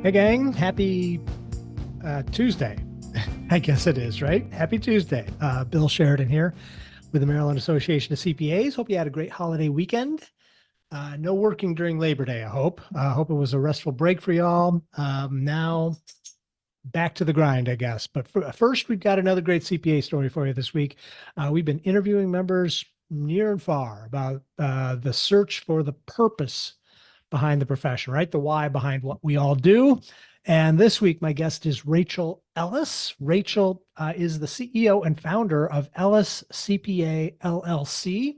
Hey, gang. Happy Tuesday. I guess it is, right? Happy Tuesday. Bill Sheridan here with the Maryland Association of CPAs. Hope you had a great holiday weekend. No working during Labor Day, I hope. Hope it was a restful break for y'all. Now back to the grind, I guess. But first, we've got another great CPA story for you this week. We've been interviewing members near and far about the search for the purpose behind the profession, right? The why behind what we all do. And this week, my guest is Rachel Ellis. Rachel is the CEO and founder of Ellis CPA LLC,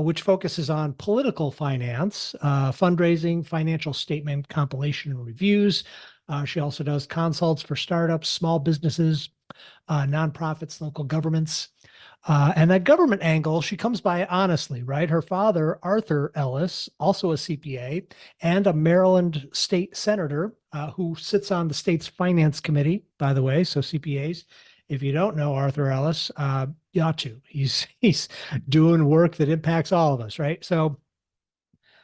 which focuses on political finance, fundraising, financial statement compilation and reviews. She also does consults for startups, small businesses, nonprofits, local governments. And that government angle, she comes by honestly, right? Her father, Arthur Ellis, also a CPA and a Maryland state senator who sits on the state's finance committee, by the way. So CPAs, if you don't know Arthur Ellis, you ought to. He's doing work that impacts all of us, right? So,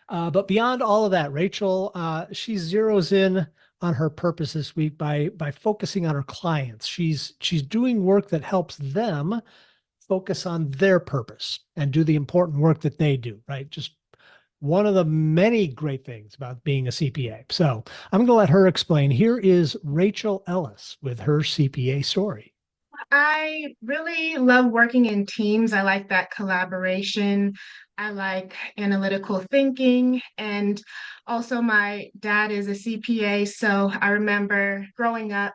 but beyond all of that, Rachel, she zeroes in on her purpose this week by focusing on her clients. She's doing work that helps them focus on their purpose and do the important work that they do, right? Just one of the many great things about being a CPA. So I'm going to let her explain. Here is Rachel Ellis with her CPA story. I really love working in teams. I like that collaboration. I like analytical thinking. And also, my dad is a CPA. So I remember growing up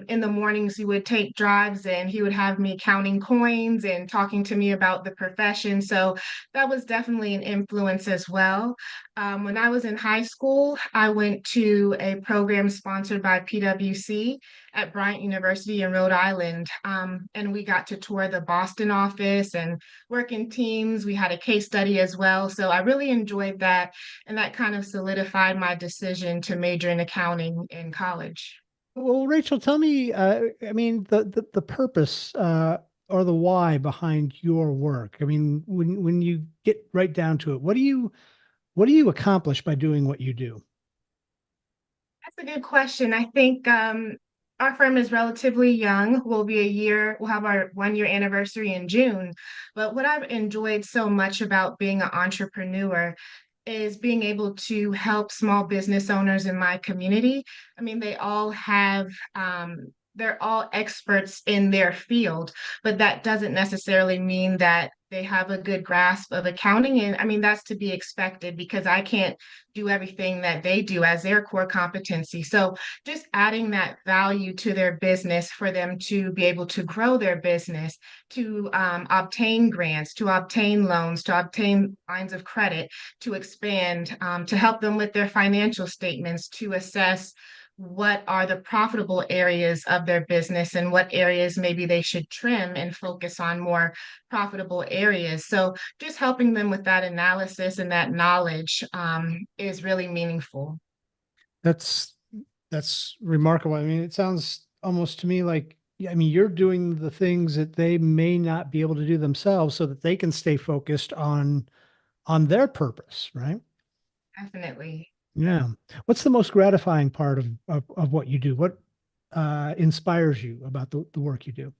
in the mornings, he would take drives and he would have me counting coins and talking to me about the profession. So that was definitely an influence as well. When I was in high school, I went to a program sponsored by PwC at Bryant University in Rhode Island. And we got to tour the Boston office and work in teams. We had a case study as well. So I really enjoyed that. And that kind of solidified my decision to major in accounting in college. Well, Rachel, tell me, I mean, the purpose or the why behind your work. I mean, when you get right down to it, what do you accomplish by doing what you do? That's a good question. I think our firm is relatively young. We'll have our 1 year anniversary in June. But what I've enjoyed so much about being an entrepreneur is being able to help small business owners in my community. I mean, they're all experts in their field, but that doesn't necessarily mean that they have a good grasp of accounting. And I mean, that's to be expected because I can't do everything that they do as their core competency. So just adding that value to their business for them to be able to grow their business, to obtain grants, to obtain loans, to obtain lines of credit, to expand, to help them with their financial statements, to assess what are the profitable areas of their business and what areas maybe they should trim and focus on more profitable areas. So just helping them with that analysis and that knowledge is really meaningful. That's that's remarkable. I mean, it sounds almost to me like, yeah, I mean, you're doing the things that they may not be able to do themselves so that they can stay focused on their purpose, right? Definitely. Yeah. What's the most gratifying part of what you do? What inspires you about the work you do?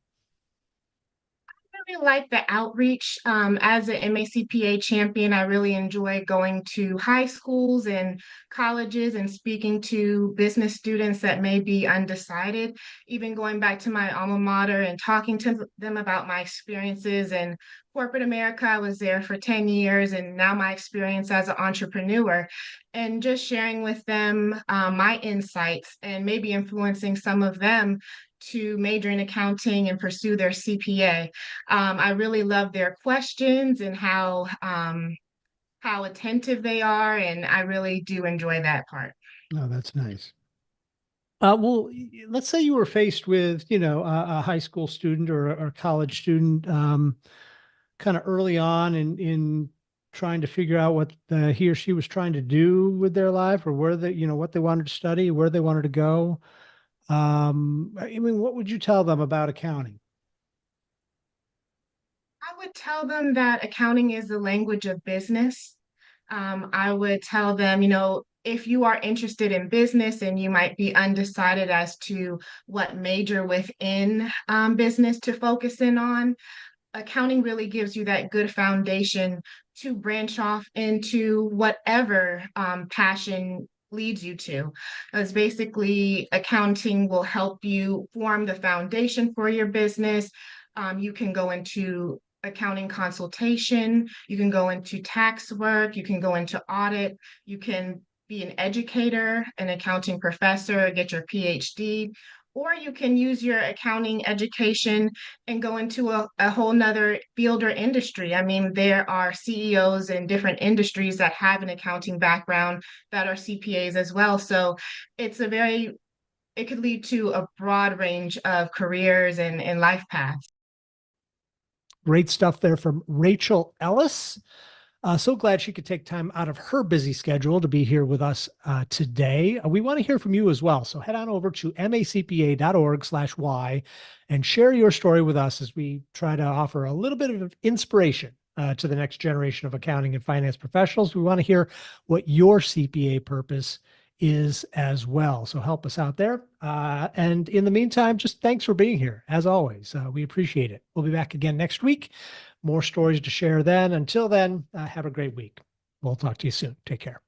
Really like the outreach. As an MACPA champion, I really enjoy going to high schools and colleges and speaking to business students that may be undecided, even going back to my alma mater and talking to them about my experiences in corporate America. I was there for 10 years and now my experience as an entrepreneur and just sharing with them my insights and maybe influencing some of them to major in accounting and pursue their CPA. I really love their questions and how attentive they are, and I really do enjoy that part. Oh, that's nice. Well, let's say you were faced with, a high school student or a college student, kind of early on in trying to figure out what he or she was trying to do with their life, or where they, what they wanted to study, where they wanted to go. I mean, what would you tell them about accounting? I would tell them that accounting is the language of business. I would tell them, if you are interested in business and you might be undecided as to what major within business to focus in on, accounting really gives you that good foundation to branch off into whatever passion leads you to. As basically, accounting will help you form the foundation for your business. You can go into accounting consultation, you can go into tax work, you can go into audit, you can be an educator, an accounting professor, get your PhD, or you can use your accounting education and go into a whole nother field or industry. I mean, there are CEOs in different industries that have an accounting background that are CPAs as well. So it's it could lead to a broad range of careers and life paths. Great stuff there from Rachel Ellis. So glad she could take time out of her busy schedule to be here with us today. We want to hear from you as well. So head on over to macpa.org/y and share your story with us as we try to offer a little bit of inspiration to the next generation of accounting and finance professionals. We want to hear what your CPA purpose is as well. So help us out there. And in the meantime, just thanks for being here. As always, we appreciate it. We'll be back again next week. More stories to share then. Until then, have a great week. We'll talk to you soon. Take care.